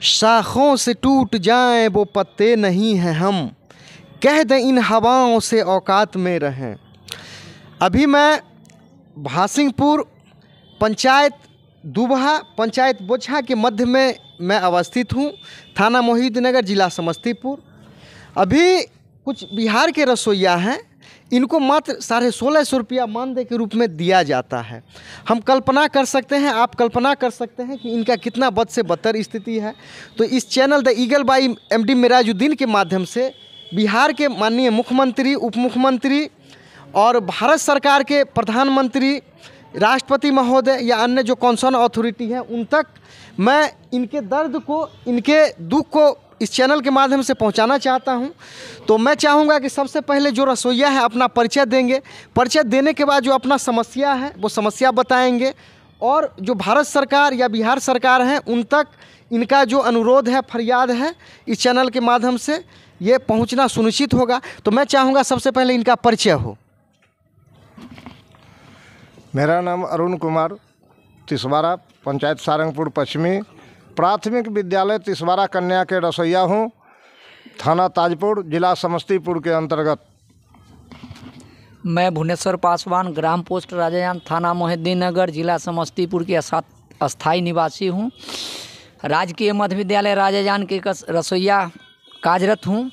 शाखों से टूट जाएं वो पत्ते नहीं हैं हम, कह दें इन हवाओं से औकात में रहें। अभी मैं भासिंगपुर पंचायत दुबहा पंचायत बोचहा के मध्य में मैं अवस्थित हूँ, थाना मोहिउद्दीननगर, जिला समस्तीपुर। अभी कुछ बिहार के रसोइया हैं, इनको मात्र 1650 रुपया मानदेय के रूप में दिया जाता है। हम कल्पना कर सकते हैं, आप कल्पना कर सकते हैं कि इनका कितना बद से बदतर स्थिति है। तो इस channel the eagle by MD Merajuddin के माध्यम से बिहार के माननीय मुख्यमंत्री, उप मुख्यमंत्री और भारत सरकार के प्रधानमंत्री, राष्ट्रपति महोदय या अन्य जो कंसर्न अथॉरिटी है, उन तक मैं इनके दर्द को, इनके दुख को इस चैनल के माध्यम से पहुंचाना चाहता हूं। तो मैं चाहूँगा कि सबसे पहले जो रसोइया है अपना परिचय देंगे। परिचय देने के बाद जो अपना समस्या है वो समस्या बताएंगे, और जो भारत सरकार या बिहार सरकार है उन तक इनका जो अनुरोध है, फरियाद है, इस चैनल के माध्यम से ये पहुंचना सुनिश्चित होगा। तो मैं चाहूँगा सबसे पहले इनका परिचय हो। मेरा नाम अरुण कुमार, तिसवारा पंचायत सारंगपुर पश्चिमी प्राथमिक विद्यालय तिसवारा कन्या के रसोइया हूँ, थाना ताजपुर, जिला समस्तीपुर के अंतर्गत। मैं भुवनेश्वर पासवान, ग्राम पोस्ट राजाजान, थाना मोहिउद्दीननगर, जिला समस्तीपुर के अस्थायी निवासी हूँ। राजकीय मध्य विद्यालय राजाजान के रसोइया कार्यरत हूँ।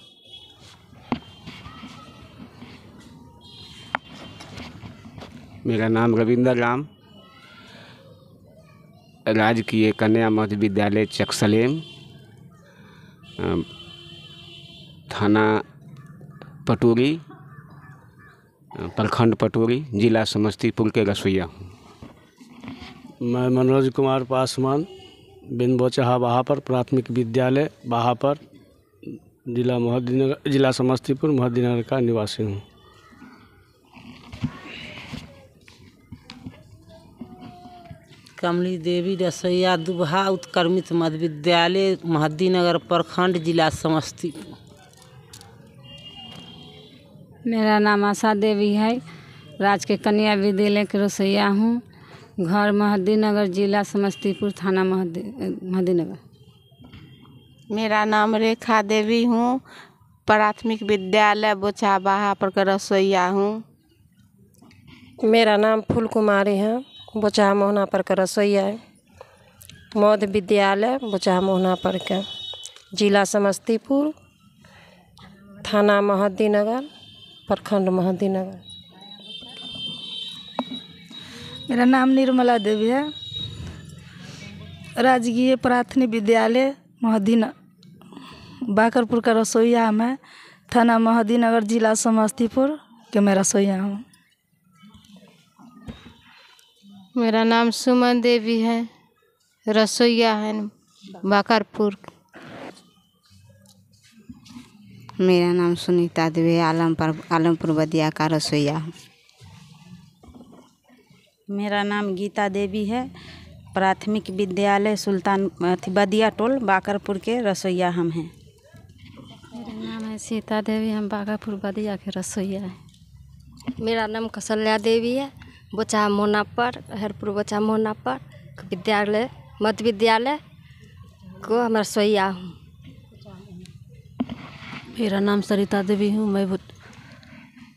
मेरा नाम रविंदर राम, राजकीय कन्या मध्य विद्यालय चकसलेम, थाना पटोरी, प्रखंड पटोरी, जिला समस्तीपुर के रसोइया हूँ। मैं मनोज कुमार पासवान, बिन बोचहा बहापर प्राथमिक विद्यालय बहापर, जिला मोहिउद्दीननगर, जिला समस्तीपुर मोहिउद्दीननगर का निवासी हूँ। कमली देवी, रसोइया दुबहा उत्क्रमित मध्य विद्यालय मोहिउद्दीननगर प्रखंड, जिला समस्तीपुर। मेरा नाम आशा देवी है, राजकीय कन्या विद्यालय के रसोइया हूँ, घर मोहिउद्दीननगर, जिला समस्तीपुर, थाना मोहिउद्दीननगर। मेरा नाम रेखा देवी हूँ, प्राथमिक विद्यालय बोचहा बहापर का रसोइया हूँ। मेरा नाम फूल कुमारी है, बोचहा मोहनापर का रसोइया है, मध्य विद्यालय बोचहा मोहनापर का, जिला समस्तीपुर, थाना मोहिउद्दीननगर, प्रखंड मोहिउद्दीननगर। मेरा नाम निर्मला देवी है, राजकीय प्राथमिक विद्यालय मोहिउद्दीननगर बाकरपुर का रसोइया मैं, थाना मोहिउद्दीननगर, जिला समस्तीपुर के मैं रसोइया हूँ। मेरा नाम सुमन देवी है, रसोइया है बाकरपुर। मेरा नाम सुनीता देवी है, आलमपुर बदिया का रसोइया हूँ। मेरा नाम गीता देवी है, प्राथमिक विद्यालय सुल्तान बदिया टोल बाकरपुर के रसोइया हम हैं। मेरा नाम है सीता देवी, हम बाकरपुर बदिया के रसोइया हैं। मेरा नाम कौशल्या देवी है, बोचहा मोहनापर, हरपुर बोचहा मोहनापर विद्यालय मध्य विद्यालय को हम रसोइया हूँ। मेरा नाम सरिता देवी हूँ, मैं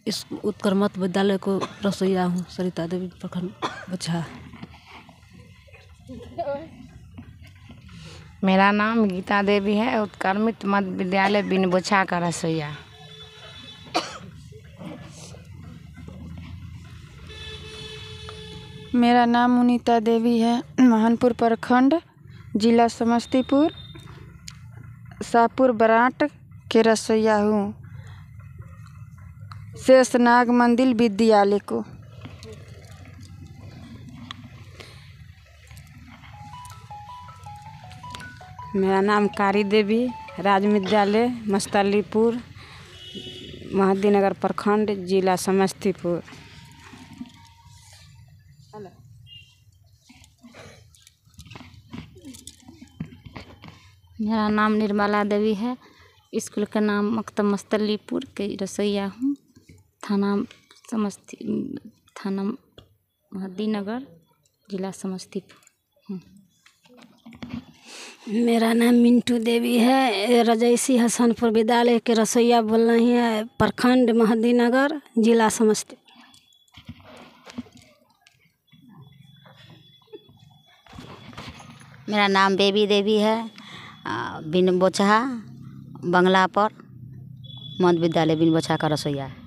इस उत्क्रमित विद्यालय को रसोइया हूँ, सरिता देवी, प्रखंड बोचहा। मेरा नाम गीता देवी है, उत्क्रमित मध्य विद्यालय बिन बोचहा का रसोइया। मेरा नाम मुनीता देवी है, महानपुर प्रखंड, जिला समस्तीपुर, शाहपुर बराट के रसोइया हूँ, शेषनाग मंदिर विद्यालय को। मेरा नाम कारी देवी, राज विद्यालय मस्तलीपुर, मोहिउद्दीननगर प्रखंड, जिला समस्तीपुर। मेरा नाम निर्मला देवी है, स्कूल का नाम मकतब मस्तलीपुर के रसोइया हूँ, थाना मोहिउद्दीननगर, जिला समस्तीपुर। मेरा नाम मिंटू देवी है। रजैसी हसनपुर विद्यालय के रसोइया बोल रही है, प्रखंड महदीनगर, जिला समस्तीपुर। मेरा नाम बेबी देवी है, बिन बोचहा बंगला पर मध्य विद्यालय बिन बोचहा का रसोइया है।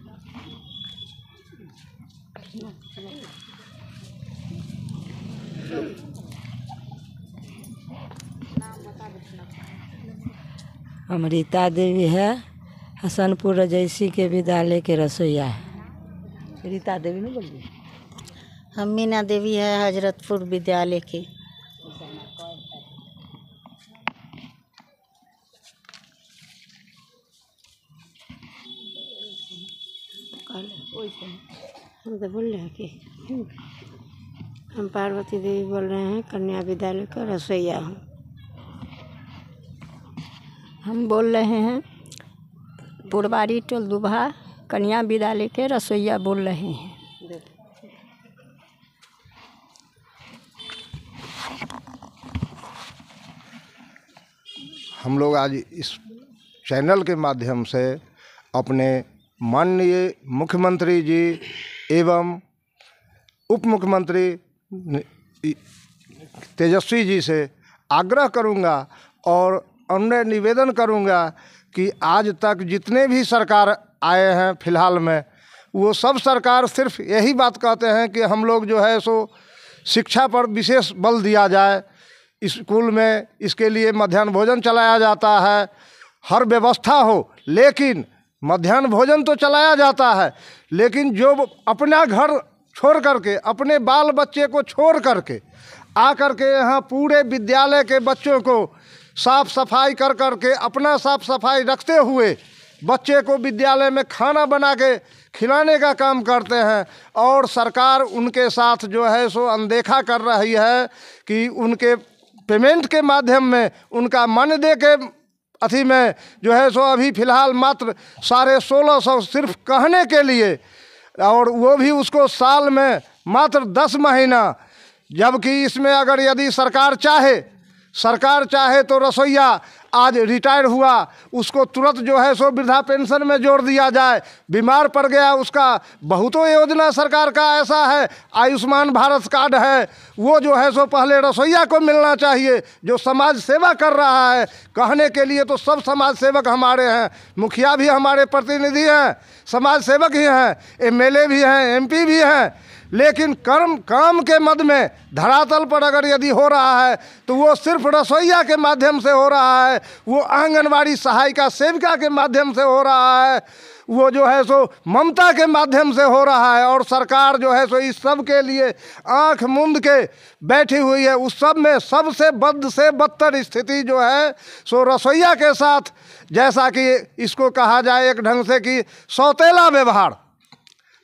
अमृता देवी है, हसनपुर रजैसी के विद्यालय के रसोइया है। रीता देवी नहीं बोलिए। हम मीना देवी है, हजरतपुर विद्यालय की। हम तो बोल रहे हैं कि हम पार्वती देवी बोल रहे हैं, कन्या विद्यालय का रसोइया हूँ। हम बोल रहे हैं पुरवारी टोल दुबहा कन्या विद्यालय के रसोइया बोल रहे हैं। हम लोग आज इस चैनल के माध्यम से अपने माननीय मुख्यमंत्री जी एवं उप मुख्यमंत्री तेजस्वी जी से आग्रह करूंगा और उन्हें निवेदन करूंगा कि आज तक जितने भी सरकार आए हैं फिलहाल में, वो सब सरकार सिर्फ यही बात कहते हैं कि हम लोग जो है सो शिक्षा पर विशेष बल दिया जाए, स्कूल में इसके लिए मध्याह्न भोजन चलाया जाता है, हर व्यवस्था हो, लेकिन मध्याह्न भोजन तो चलाया जाता है, लेकिन जो अपना घर छोड़ करके, अपने बाल बच्चे को छोड़ करके आकर के यहाँ पूरे विद्यालय के बच्चों को साफ सफाई कर करके, अपना साफ सफाई रखते हुए बच्चे को विद्यालय में खाना बना के खिलाने का काम करते हैं, और सरकार उनके साथ जो है सो अनदेखा कर रही है कि उनके पेमेंट के माध्यम में, उनका मानदेय के अथी में जो है सो अभी फ़िलहाल मात्र 1650 सिर्फ कहने के लिए, और वो भी उसको साल में मात्र 10 महीना, जबकि इसमें अगर यदि सरकार चाहे तो रसोइया आज रिटायर हुआ उसको तुरंत जो है सो वृद्धा पेंशन में जोड़ दिया जाए, बीमार पड़ गया उसका बहुतों योजना सरकार का ऐसा है, आयुष्मान भारत कार्ड है, वो जो है सो पहले रसोइया को मिलना चाहिए जो समाज सेवा कर रहा है। कहने के लिए तो सब समाज सेवक हमारे हैं, मुखिया भी हमारे प्रतिनिधि हैं, समाज सेवक ही हैं, MLA भी हैं, MP भी हैं, लेकिन काम के मद में धरातल पर अगर यदि हो रहा है तो वो सिर्फ रसोइया के माध्यम से हो रहा है, वो आंगनवाड़ी सहायिका सेविका के माध्यम से हो रहा है, वो जो है सो ममता के माध्यम से हो रहा है, और सरकार जो है सो इस सब के लिए आंख मूंद के बैठी हुई है। उस सब में सबसे बद से बदतर स्थिति जो है सो रसोइया के साथ, जैसा कि इसको कहा जाए एक ढंग से कि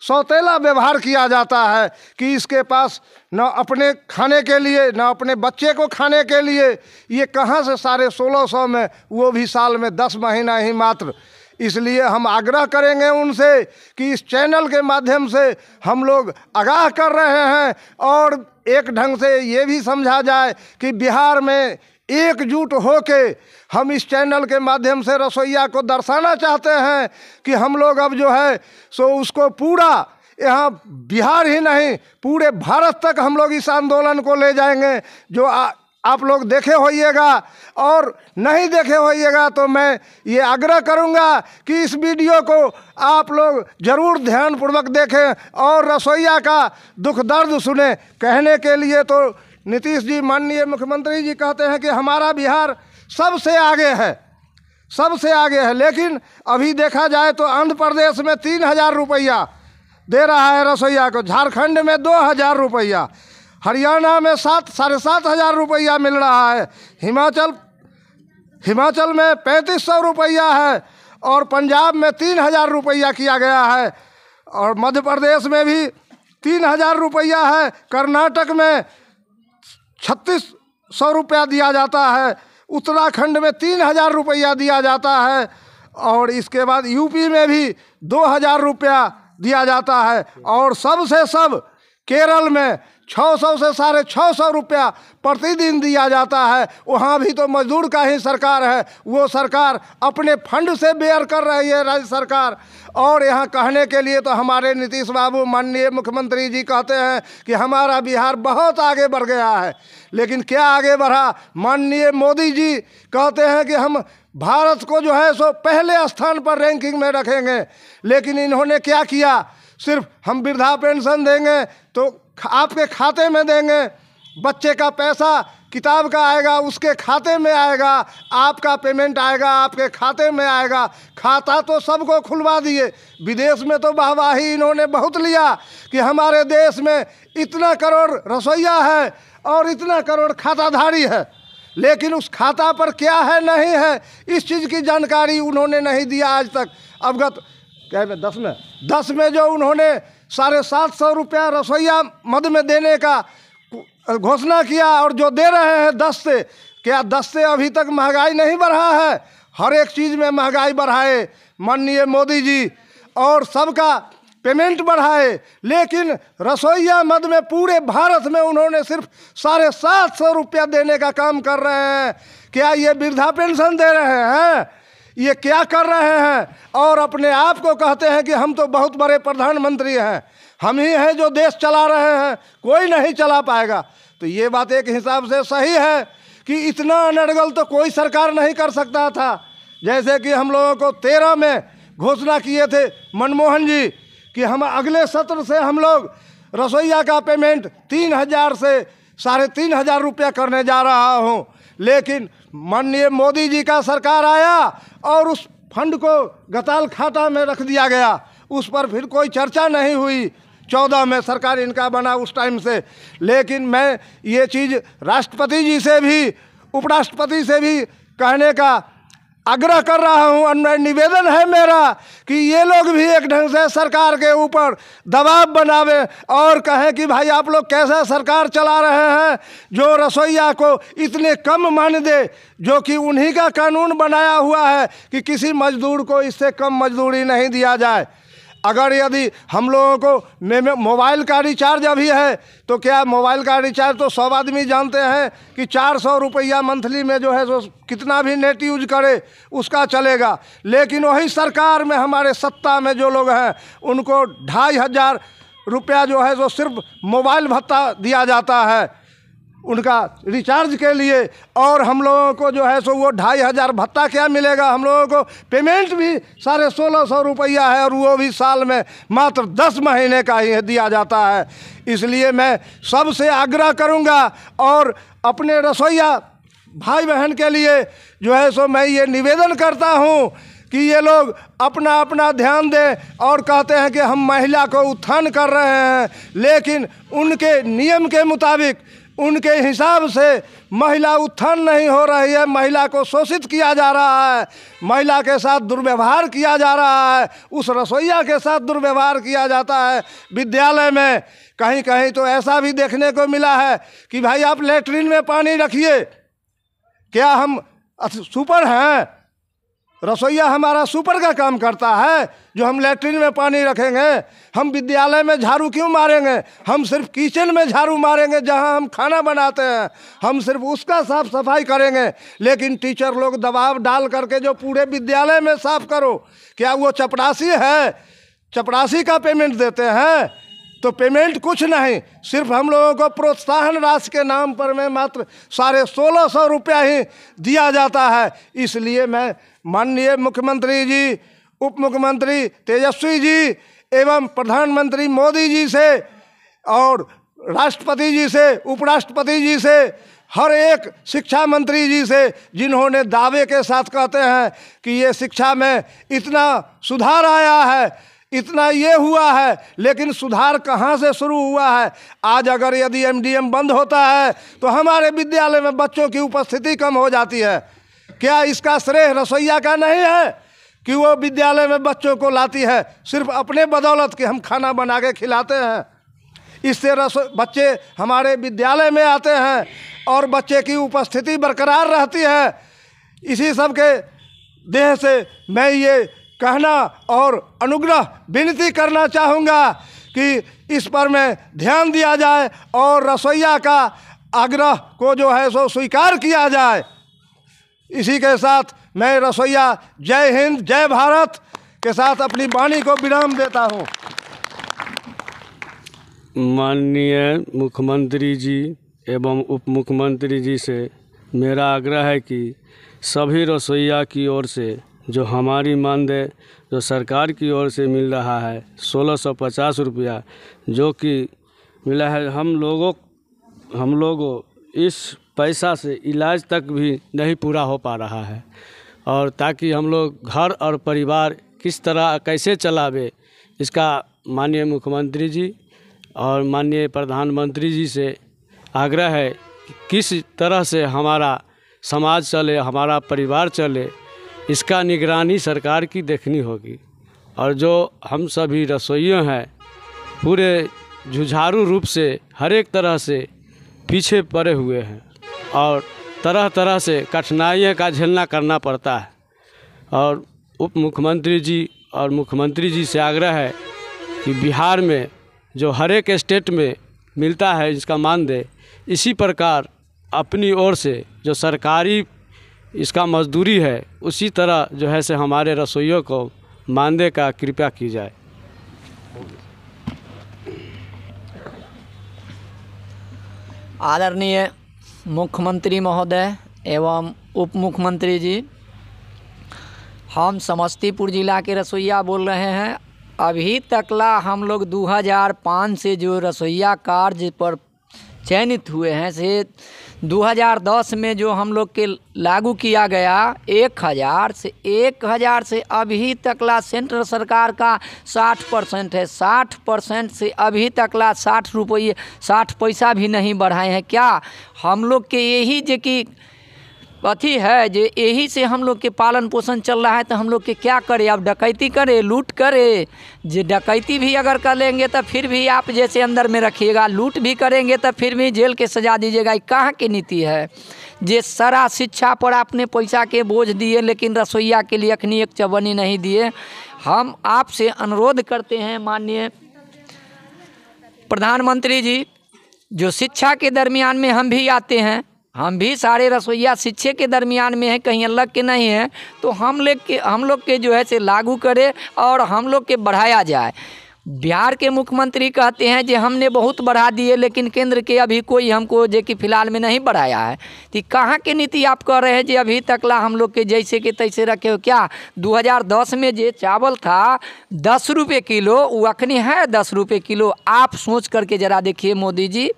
सौतेला व्यवहार किया जाता है कि इसके पास न अपने खाने के लिए न अपने बच्चे को खाने के लिए, ये कहाँ से 1650 में, वो भी साल में 10 महीना ही मात्र। इसलिए हम आग्रह करेंगे उनसे कि इस चैनल के माध्यम से हम लोग आगाह कर रहे हैं, और एक ढंग से ये भी समझा जाए कि बिहार में एकजुट होके हम इस चैनल के माध्यम से रसोइया को दर्शाना चाहते हैं कि हम लोग अब जो है सो उसको पूरा यहाँ बिहार ही नहीं पूरे भारत तक हम लोग इस आंदोलन को ले जाएंगे। जो आप लोग देखे होइएगा और नहीं देखे होइएगा तो मैं ये आग्रह करूँगा कि इस वीडियो को आप लोग ज़रूर ध्यानपूर्वक देखें और रसोइया का दुख दर्द सुने। कहने के लिए तो नीतीश जी माननीय मुख्यमंत्री जी कहते हैं कि हमारा बिहार सबसे आगे है, लेकिन अभी देखा जाए तो आंध्र प्रदेश में 3000 रुपया दे रहा है रसोइया को, झारखंड में 2000 रुपया, हरियाणा में 7,500 रुपया मिल रहा है, हिमाचल में 3500 रुपया है, और पंजाब में 3000 रुपया किया गया है, और मध्य प्रदेश में भी 3000 रुपया है, कर्नाटक में 3600 रुपया दिया जाता है, उत्तराखंड में 3000 रुपया दिया जाता है, और इसके बाद यूपी में भी 2000 रुपया दिया जाता है, और सबसे सब केरल में 600 से 650 रुपया प्रतिदिन दिया जाता है। वहाँ भी तो मजदूर का ही सरकार है, वो सरकार अपने फंड से बेयर कर रही है राज्य सरकार। और यहाँ कहने के लिए तो हमारे नीतीश बाबू माननीय मुख्यमंत्री जी कहते हैं कि हमारा बिहार बहुत आगे बढ़ गया है, लेकिन क्या आगे बढ़ा? माननीय मोदी जी कहते हैं कि हम भारत को जो है सो पहले स्थान पर रैंकिंग में रखेंगे, लेकिन इन्होंने क्या किया? सिर्फ हम वृद्धा पेंशन देंगे तो आपके खाते में देंगे, बच्चे का पैसा किताब का आएगा उसके खाते में आएगा, आपका पेमेंट आएगा आपके खाते में आएगा। खाता तो सबको खुलवा दिए। विदेश में तो वाहवाही इन्होंने बहुत लिया कि हमारे देश में इतना करोड़ रसोइया है और इतना करोड़ खाताधारी है, लेकिन उस खाता पर क्या है नहीं है इस चीज़ की जानकारी उन्होंने नहीं दिया आज तक। अवगत क्या में 10 में जो उन्होंने 750 रुपया रसोइया मद में देने का घोषणा किया और जो दे रहे हैं 10 से, क्या 10 से अभी तक महंगाई नहीं बढ़ा है? हर एक चीज़ में महंगाई बढ़ाए माननीय मोदी जी और सबका पेमेंट बढ़ाए, लेकिन रसोइया मद में पूरे भारत में उन्होंने सिर्फ 750 रुपया देने का काम कर रहे हैं। क्या ये वृद्धा पेंशन दे रहे हैं? ये क्या कर रहे हैं? और अपने आप को कहते हैं कि हम तो बहुत बड़े प्रधानमंत्री हैं, हम ही हैं जो देश चला रहे हैं, कोई नहीं चला पाएगा। तो ये बात एक हिसाब से सही है कि इतना अनर्गल तो कोई सरकार नहीं कर सकता था। जैसे कि हम लोगों को 13 में घोषणा किए थे मनमोहन जी कि हम अगले सत्र से हम लोग रसोइया का पेमेंट 3000 से 3500 रुपया करने जा रहा हूँ, लेकिन माननीय मोदी जी का सरकार आया और उस फंड को गताल खाता में रख दिया गया, उस पर फिर कोई चर्चा नहीं हुई। 14 में सरकार इनका बना उस टाइम से। लेकिन मैं ये चीज़ राष्ट्रपति जी से भी उपराष्ट्रपति से भी कहने का आग्रह कर रहा हूँ, निवेदन है मेरा कि ये लोग भी एक ढंग से सरकार के ऊपर दबाव बनावे और कहें कि भाई आप लोग कैसा सरकार चला रहे हैं जो रसोइया को इतने कम मान दे, जो कि उन्हीं का कानून बनाया हुआ है कि किसी मजदूर को इससे कम मजदूरी नहीं दिया जाए। अगर यदि हम लोगों को मोबाइल का रिचार्ज अभी है तो क्या मोबाइल का रिचार्ज तो सब आदमी जानते हैं कि 400 रुपया मंथली में जो है सो कितना भी नेट यूज करे उसका चलेगा, लेकिन वही सरकार में हमारे सत्ता में जो लोग हैं उनको 2500 रुपया जो है सो सिर्फ मोबाइल भत्ता दिया जाता है उनका रिचार्ज के लिए, और हम लोगों को जो है सो वो 2500 भत्ता क्या मिलेगा? हम लोगों को पेमेंट भी 1650 रुपया है और वो भी साल में मात्र 10 महीने का ही दिया जाता है। इसलिए मैं सबसे आग्रह करूंगा और अपने रसोइया भाई बहन के लिए जो है सो मैं ये निवेदन करता हूँ कि ये लोग अपना अपना ध्यान दें और कहते हैं कि हम महिला को उत्थान कर रहे हैं, लेकिन उनके नियम के मुताबिक उनके हिसाब से महिला उत्थान नहीं हो रही है, महिला को शोषित किया जा रहा है, महिला के साथ दुर्व्यवहार किया जा रहा है, उस रसोइया के साथ दुर्व्यवहार किया जाता है। विद्यालय में कहीं कहीं तो ऐसा भी देखने को मिला है कि भाई आप लेटरिन में पानी रखिए, क्या हम सुपर हैं? रसोइया हमारा सुपर का काम करता है जो हम लेटरिन में पानी रखेंगे? हम विद्यालय में झाड़ू क्यों मारेंगे? हम सिर्फ किचन में झाड़ू मारेंगे जहां हम खाना बनाते हैं, हम सिर्फ उसका साफ सफाई करेंगे, लेकिन टीचर लोग दबाव डाल करके जो पूरे विद्यालय में साफ करो, क्या वो चपरासी है? चपरासी का पेमेंट देते हैं? तो पेमेंट कुछ नहीं, सिर्फ हम लोगों को प्रोत्साहन राशि के नाम पर में मात्र 1650 रुपया ही दिया जाता है। इसलिए मैं माननीय मुख्यमंत्री जी, उप मुख्यमंत्री तेजस्वी जी एवं प्रधानमंत्री मोदी जी से और राष्ट्रपति जी से, उपराष्ट्रपति जी से, हर एक शिक्षा मंत्री जी से, जिन्होंने दावे के साथ कहते हैं कि ये शिक्षा में इतना सुधार आया है, इतना ये हुआ है, लेकिन सुधार कहाँ से शुरू हुआ है? आज अगर यदि MDM बंद होता है तो हमारे विद्यालय में बच्चों की उपस्थिति कम हो जाती है। क्या इसका श्रेय रसोइया का नहीं है कि वो विद्यालय में बच्चों को लाती है सिर्फ अपने बदौलत कि हम खाना बना के खिलाते हैं? इससे बच्चे हमारे विद्यालय में आते हैं और बच्चे की उपस्थिति बरकरार रहती है। इसी सब के देह से मैं ये कहना और अनुग्रह विनती करना चाहूँगा कि इस पर में ध्यान दिया जाए और रसोइया का आग्रह को जो है सो स्वीकार किया जाए। इसी के साथ मैं रसोइया जय हिंद जय भारत के साथ अपनी वाणी को विराम देता हूँ। माननीय मुख्यमंत्री जी एवं उप मुख्यमंत्री जी से मेरा आग्रह है कि सभी रसोइया की ओर से जो हमारी मानदेय जो सरकार की ओर से मिल रहा है 1650 रुपया जो कि मिला है, हम लोगों इस पैसा से इलाज तक भी नहीं पूरा हो पा रहा है, और ताकि हम लोग घर और परिवार किस तरह कैसे चलावे, इसका माननीय मुख्यमंत्री जी और माननीय प्रधानमंत्री जी से आग्रह है कि किस तरह से हमारा समाज चले, हमारा परिवार चले, इसका निगरानी सरकार की देखनी होगी। और जो हम सभी रसोइयों हैं पूरे जुझारू रूप से हर एक तरह से पीछे पड़े हुए हैं और तरह तरह से कठिनाइयों का झेलना करना पड़ता है। और उप मुख्यमंत्री जी और मुख्यमंत्री जी से आग्रह है कि बिहार में जो हर एक स्टेट में मिलता है इसका मानदेय, इसी प्रकार अपनी ओर से जो सरकारी इसका मजदूरी है उसी तरह जो है से हमारे रसोइयों को मानदेय का कृपया की जाए। आदरणीय मुख्यमंत्री महोदय एवं उप मुख्यमंत्री जी, हम समस्तीपुर जिला के रसोइया बोल रहे हैं। अभी तकला हम लोग 2005 से जो रसोइया कार्य पर चयनित हुए हैं से 2010 में जो हम लोग के लागू किया गया 1000 से अभी तकला सेंट्रल सरकार का 60% है। 60% से अभी तकला 60 पैसा भी नहीं बढ़ाए हैं। क्या हम लोग के यही जो कि अथी है जो यही से हम लोग के पालन पोषण चल रहा है, तो हम लोग के क्या करें? अब डकैती करें, लूट करें? जो डकैती भी अगर कर लेंगे तो फिर भी आप जैसे अंदर में रखिएगा, लूट भी करेंगे तो फिर भी जेल के सजा दीजिएगा। ये कहाँ की नीति है? जे सारा शिक्षा पर आपने पैसा के बोझ दिए लेकिन रसोइया के लिए अखनी एक चवन्नी नहीं दिए। हम आपसे अनुरोध करते हैं माननीय प्रधानमंत्री जी, जो शिक्षा के दरमियान में हम भी आते हैं, हम भी सारे रसोइया शिक्षा के दरमियान में है, कहीं अलग के नहीं है, तो हम लोग के जो है से लागू करे और हम लोग के बढ़ाया जाए। बिहार के मुख्यमंत्री कहते हैं कि हमने बहुत बढ़ा दिए लेकिन केंद्र के अभी कोई हमको जो कि फ़िलहाल में नहीं बढ़ाया है। तो कहाँ की नीति आप कह रहे हैं जी अभी तकला हम लोग के जैसे के तैसे रखे हो? क्या 2010 में जो चावल था 10 रुपये किलो, वो अखनी है 10 रुपये किलो? आप सोच करके ज़रा देखिए मोदी जी,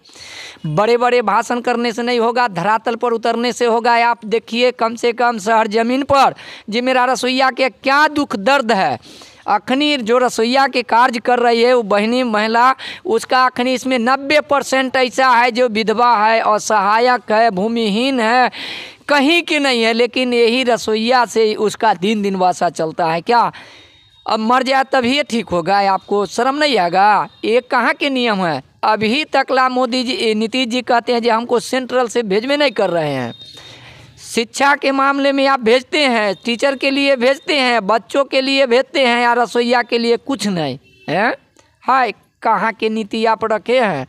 बड़े बड़े भाषण करने से नहीं होगा, धरातल पर उतरने से होगा। आप देखिए कम से कम शहर ज़मीन पर जी मेरा रसोइया के क्या दुख दर्द है। अखनी जो रसोइया के कार्य कर रही है वो बहनी महिला, उसका अखनी इसमें 90% ऐसा है जो विधवा है, असहायक है, भूमिहीन है, कहीं की नहीं है, लेकिन यही रसोइया से उसका दिन वासा चलता है। क्या अब मर जाए तभी ये ठीक होगा? आपको शर्म नहीं आएगा? ये कहाँ के नियम है? अभी तकला मोदी जी नीतीश जी कहते हैं कि हमको सेंट्रल से भेजवे नहीं कर रहे हैं। शिक्षा के मामले में आप भेजते हैं, टीचर के लिए भेजते हैं, बच्चों के लिए भेजते हैं, या रसोइया के लिए कुछ नहीं है। हाय कहाँ के नीति आप रखे हैं?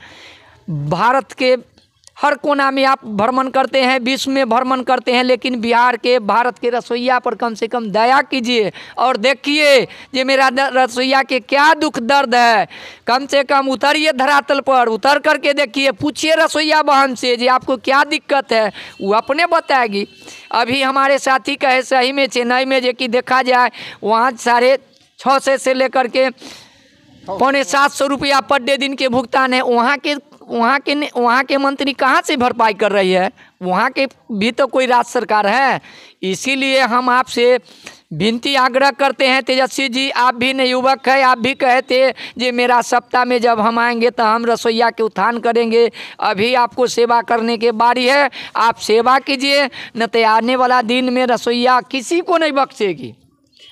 भारत के हर कोना में आप भ्रमण करते हैं, विश्व में भ्रमण करते हैं, लेकिन भारत के रसोइया पर कम से कम दया कीजिए और देखिए ये मेरा रसोइया के क्या दुख दर्द है। कम से कम उतरिए धरातल पर, उतर करके देखिए, पूछिए रसोइया बहन से जी आपको क्या दिक्कत है, वो अपने बताएगी। अभी हमारे साथी कहे सही में चेन्नई में जो कि देखा जाए वहाँ 650 से लेकर के 750 रुपया पर डे दिन के भुगतान है। वहाँ के मंत्री कहाँ से भरपाई कर रही है? वहाँ के भी तो कोई राज्य सरकार है। इसीलिए हम आपसे विनती आग्रह करते हैं, तेजस्वी जी आप भी नहीं युवक है, आप भी कहे थे जी मेरा सप्ताह में जब हम आएंगे तो हम रसोइया के उत्थान करेंगे। अभी आपको सेवा करने के बारी है, आप सेवा कीजिए, न तो आने वाला दिन में रसोइया किसी को नहीं बख्शेगी।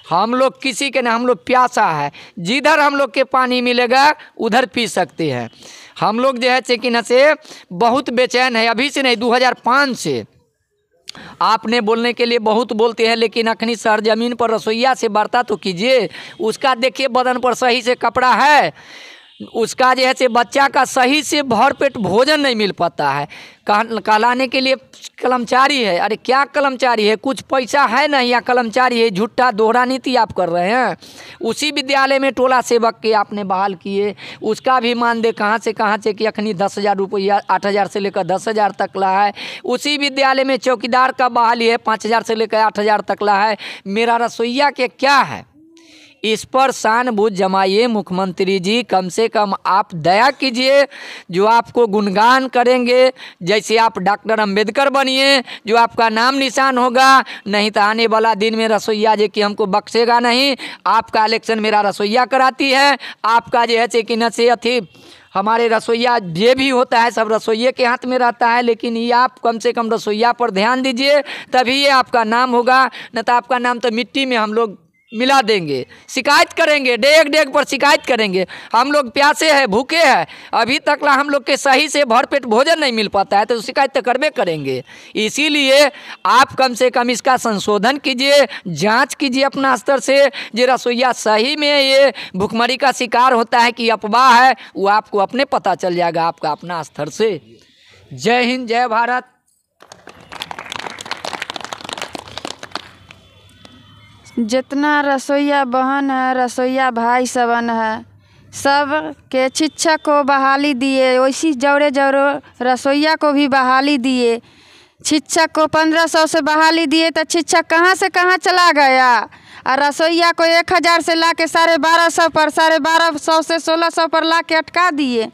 हम लोग किसी के नहीं, हम लोग प्यासा है, जिधर हम लोग के पानी मिलेगा उधर पी सकते हैं। हम लोग जो है चेकिन से बहुत बेचैन है, अभी से नहीं 2005 से। आपने बोलने के लिए बहुत बोलते हैं, लेकिन अखनी शहर ज़मीन पर रसोइया से वार्ता तो कीजिए, उसका देखिए बदन पर सही से कपड़ा है, उसका जो है से बच्चा का सही से भरपेट भोजन नहीं मिल पाता है। कहलाने के लिए कर्मचारी है, अरे क्या कर्मचारी है, कुछ पैसा है नहीं या कर्मचारी है, झूठा दोहरा नीति आप कर रहे हैं। उसी विद्यालय में टोला सेवक के आपने बहाल किए, उसका भी मानदेय कहाँ से कि अखनी 10,000 रुपया 8,000 से लेकर 10,000 तक ला है। उसी विद्यालय में चौकीदार का बहाली है 5,000 से लेकर 8,000 तक ला है। मेरा रसोईया के क्या है, इस पर सानबूझ जमाइए मुख्यमंत्री जी, कम से कम आप दया कीजिए। जो आपको गुणगान करेंगे, जैसे आप डॉक्टर अंबेडकर बनिए, जो आपका नाम निशान होगा, नहीं तो आने वाला दिन में रसोईया जी कि हमको बख्शेगा नहीं। आपका इलेक्शन मेरा रसोईया कराती है, आपका जो है कि न से अथी हमारे रसोईया ये भी होता है, सब रसोइये के हाथ में रहता है, लेकिन ये आप कम से कम रसोईया पर ध्यान दीजिए, तभी ये आपका नाम होगा, न तो आपका नाम तो मिट्टी में हम लोग मिला देंगे। शिकायत करेंगे, डेग पर शिकायत करेंगे, हम लोग प्यासे हैं, भूखे हैं, अभी तक ला हम लोग के सही से भरपेट भोजन नहीं मिल पाता है, तो शिकायत तो करबे करेंगे। इसीलिए आप कम से कम इसका संशोधन कीजिए, जांच कीजिए अपना स्तर से। जो रसोईया सही में ये भुखमरी का शिकार होता है कि अफवाह है, वो आपको अपने पता चल जाएगा आपका अपना स्तर से। जय हिंद, जय भारत। जितना रसोईया बहन है, रसोईया भाई सबन है, सब के शिक्षक को बहाली दिए, वैसी जोरे रसोईया को भी बहाली दिए। शिक्षक को 1500 से बहाली दिए तो शिक्षक कहाँ से कहाँ चला गया, और रसोईया को 1,000 से ला के 1250 पर, 1250 से 1600 पर ला के अटका दिए।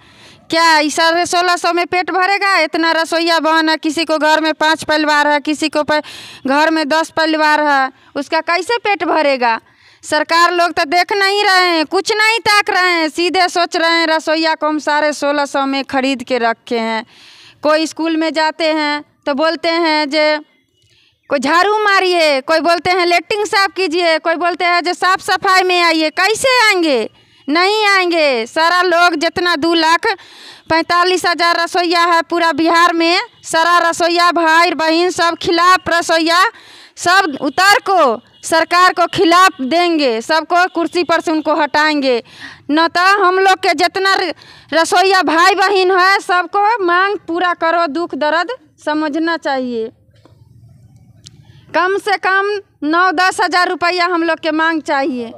क्या इस 1600 में पेट भरेगा? इतना रसोईया बहन है, किसी को घर में 5 परिवार है, किसी को घर में 10 परिवार है, उसका कैसे पेट भरेगा? सरकार लोग तो देख नहीं रहे हैं, कुछ नहीं ताक रहे हैं, सीधे सोच रहे हैं रसोईया को हम 1650 में खरीद के रखे हैं। कोई स्कूल में जाते हैं तो बोलते हैं जे कोई झाड़ू मारिए, कोई बोलते हैं लेटरिन साफ कीजिए, कोई बोलते हैं जो साफ सफाई में आइए। कैसे आएंगे? नहीं आएंगे। सारा लोग जितना 2,45,000 रसोईया है पूरा बिहार में, सारा रसोईया भाई बहन सब खिलाफ, रसोईया सब उतार को सरकार को खिलाफ देंगे, सबको कुर्सी पर से उनको हटाएंगे। न तो हम लोग के जितना रसोईया भाई बहन है सबको मांग पूरा करो, दुख दर्द समझना चाहिए। कम से कम 9-10 हज़ार रुपया हम लोग के मांग चाहिए,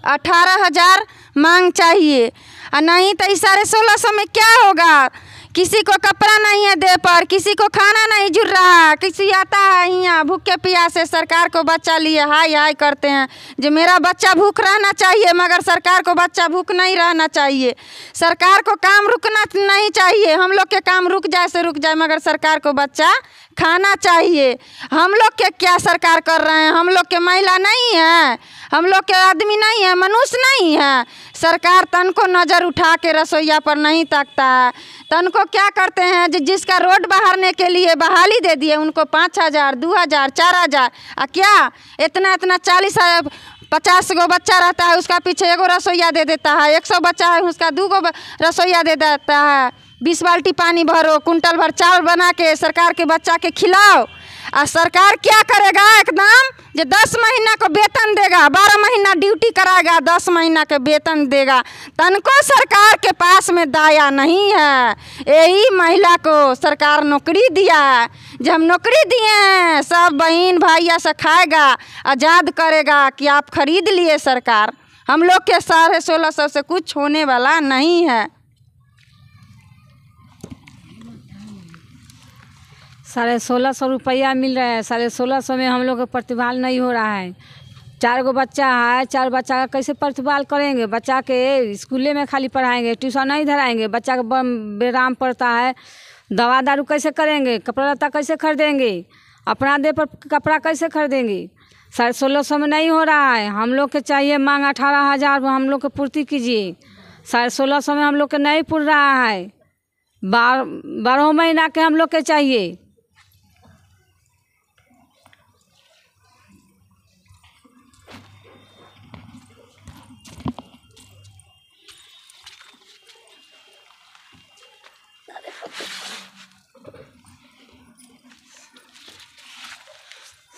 18,000 मांग चाहिए। और नहीं तो इस 1650 में क्या होगा? किसी को कपड़ा नहीं है दे पर, किसी को खाना नहीं जुड़ रहा, किसी आता है यहाँ भूखे प्यासे, सरकार को बच्चा लिए हाय हाय करते हैं जो मेरा बच्चा भूख रहना चाहिए, मगर सरकार को बच्चा भूख नहीं रहना चाहिए। सरकार को काम रुकना नहीं चाहिए, हम लोग के काम रुक जाए से रुक जाए, मगर सरकार को बच्चा खाना चाहिए। हम लोग के क्या सरकार कर रहे हैं? हम लोग के महिला नहीं है, हम लोग के आदमी नहीं है, मनुष्य नहीं है। सरकार तन को नज़र उठा के रसोईया पर नहीं ताकता है। तन को क्या करते हैं, जिसका रोड बहारने के लिए बहाली दे दिए उनको 5,000, 2,000, 4,000। क्या इतना 40-50 गो बच्चा रहता है, उसका पीछे एगो रसोईया दे देता है। 100 बच्चा है, उसका 2 गो रसोईया दे देता है। 20 बाल्टी पानी भरो, कुंटल भर चावल बना के सरकार के बच्चा के खिलाओ। और सरकार क्या करेगा? एकदम जो 10 महीना को वेतन देगा, 12 महीना ड्यूटी कराएगा, 10 महीना के वेतन देगा। तनको सरकार के पास में दाया नहीं है। यही महिला को सरकार नौकरी दिया है, जब हम नौकरी दिए हैं सब बहन भाइया से खाएगा, आज़ाद करेगा कि आप खरीद लिए सरकार। हम लोग के 1650 से कुछ होने वाला नहीं है। 1650 रुपया मिल रहा है, 1650 में हम लोग का प्रतिपाल नहीं हो रहा है। 4 गो बच्चा है, 4 बच्चा का कैसे प्रतिपाल करेंगे? बच्चा के स्कूले में खाली पढ़ाएंगे, ट्यूशन नहीं धराएंगे, बच्चा का बेराम पड़ता है, दवा दारू कैसे करेंगे? कपड़ा लत्ता कैसे खरीदेंगे? अपना दे पर कपड़ा कैसे खरीदेंगे? 1650 में नहीं हो रहा है। हम लोग के चाहिए मांग 18,000 हम लोग के पूर्ति कीजिए। 1650 में हम लोग के नहीं पुर रहा है। 12 महीना के हम लोग के चाहिए।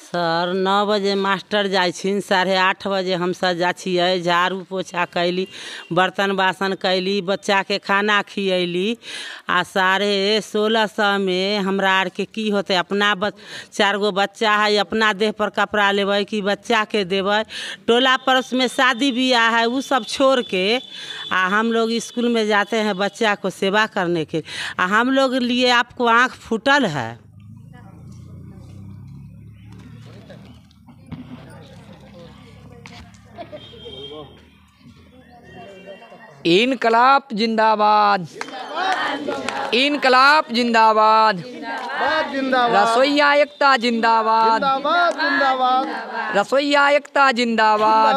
सर 9 बजे मास्टर जाइ छिन, 8:30 बजे हमसब जा छियै, झाड़ू पोछा कैली, बर्तन बासन कैली, बच्चा के खाना खियैली। आ 16:30 में हमरा आर के की होते, अपना 4 गो बच्चा है, अपना देह पर कपड़ा लेबै कि बच्चा के देबै। टोला पड़ोस में शादी बियाह है, वो सब छोड़ के हम लोग स्कूल में जाते हैं बच्चा को सेवा करने के। हम लोग लिए आपको आँख फूटल है। इनकलाब जिंदाबाद, इनकलाब जिंदाबाद, रसोइया एकता जिंदाबाद, रसोइया एकता जिंदाबाद।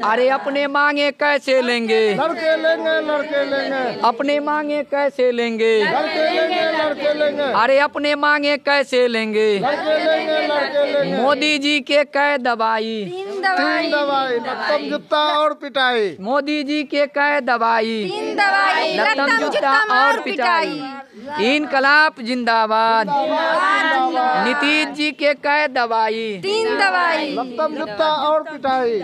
अरे अपने मांगे कैसे लेंगे, लड़के लेंगे, लड़के लेंगे, अपने मांगे कैसे लेंगे, लड़के लेंगे, लड़के लेंगे, अरे अपने मांगे कैसे लेंगे। लड़के लेंगे, लड़के लेंगे। मोदी जी के कै दवाई, 3 दवाई, लत्तम जूता और पिटाई। मोदी जी के कै दवाई, 3 दवाई, लत्तम जूता और पिटाई। इनकलाब जिंदाबाद, नीतीश जी के कै दवाई, 3 दवाई, लत्तम जूता और पिटाई।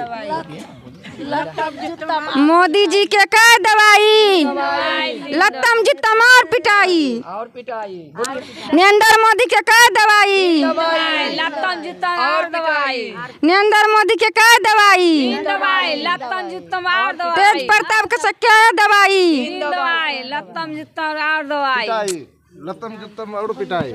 मोदी जी के क्या दवाई, लत्तम जितम और पिटाई, और पिटाई। नरेंद्र मोदी के क्या दवाई, लत्तम जितम और दवाई, नरेंद्र मोदी के क्या दवाई, लत्तम जितम और दवाई, तेज प्रताप के क्या दवाई, दवाई, लत्तम जितम और दवाई, पिटाई, लत्तम जुत्तम और पिटाई।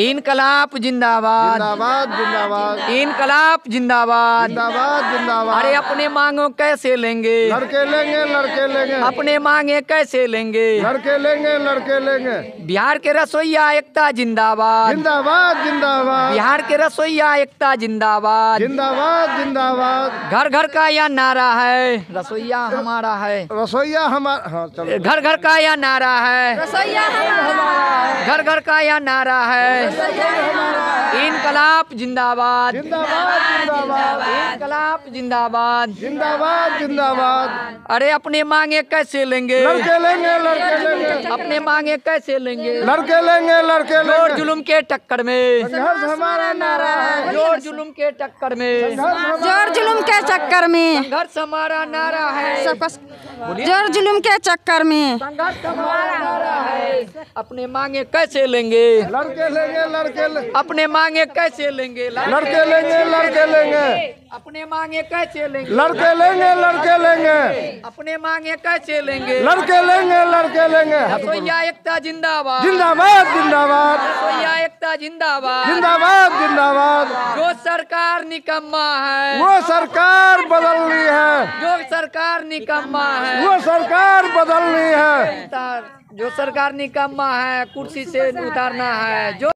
इनकलाब जिंदाबाद, जिंदाबाद, जिंदाबाद, इनकलाब जिंदाबाद, जिंदाबाद, जिंदाबाद। अरे अपने मांगो कैसे लेंगे, लड़के लेंगे, लड़के लेंगे, अपने मांगे कैसे लेंगे, लड़के लेंगे, लड़के लेंगे। बिहार के रसोइया एकता जिंदाबाद, जिंदाबाद, जिंदाबाद, बिहार के रसोइया एकता जिंदाबाद, जिंदाबाद, जिंदाबाद। घर घर का यह नारा है, रसोइया हमारा है, रसोइया हमारा। हाँ चलो। घर घर का यह नारा है, रसोइया हमारा, घर घर का यह नारा है। इनकलाब जिंदाबाद, जिंदाबाद, जिंदाबाद, इनकलाब जिंदाबाद, जिंदाबाद, जिंदाबाद। अरे अपने मांगे कैसे लेंगे, लड़के लेंगे, लड़के लेंगे, अपने मांगे कैसे लेंगे। लड़के लेंगे, लड़के लेंगे। जोर जुलुम के टक्कर में, संघर्ष हमारा नारा है। जोर जुलुम के टक्कर में, जोर जुलुम के चक्कर में, संघर्ष हमारा नारा है। जोर जुलुम के चक्कर में, संघर्ष हमारा नारा है। अपने मांगे कैसे लेंगे, लड़के लेंगे, लड़के अपने मांगे कैसे लेंगे, लड़के लेंगे, लड़के लेंगे, अपने मांगे कैसे लेंगे, लड़के लेंगे, लड़के लेंगे, अपने मांगे कैसे लेंगे। लड़के लेंगे, लड़के लेंगे। रसोइया एकता जिंदाबाद, जिंदाबाद, जिंदाबाद, रसोइया एकता जिंदाबाद, जिंदाबाद, जिंदाबाद। जो सरकार निकम्मा है, वो सरकार बदलनी है, जो सरकार निकम्मा है, वो सरकार बदलनी है। जो सरकार निकम्मा है कुर्सी से उतारना है। जो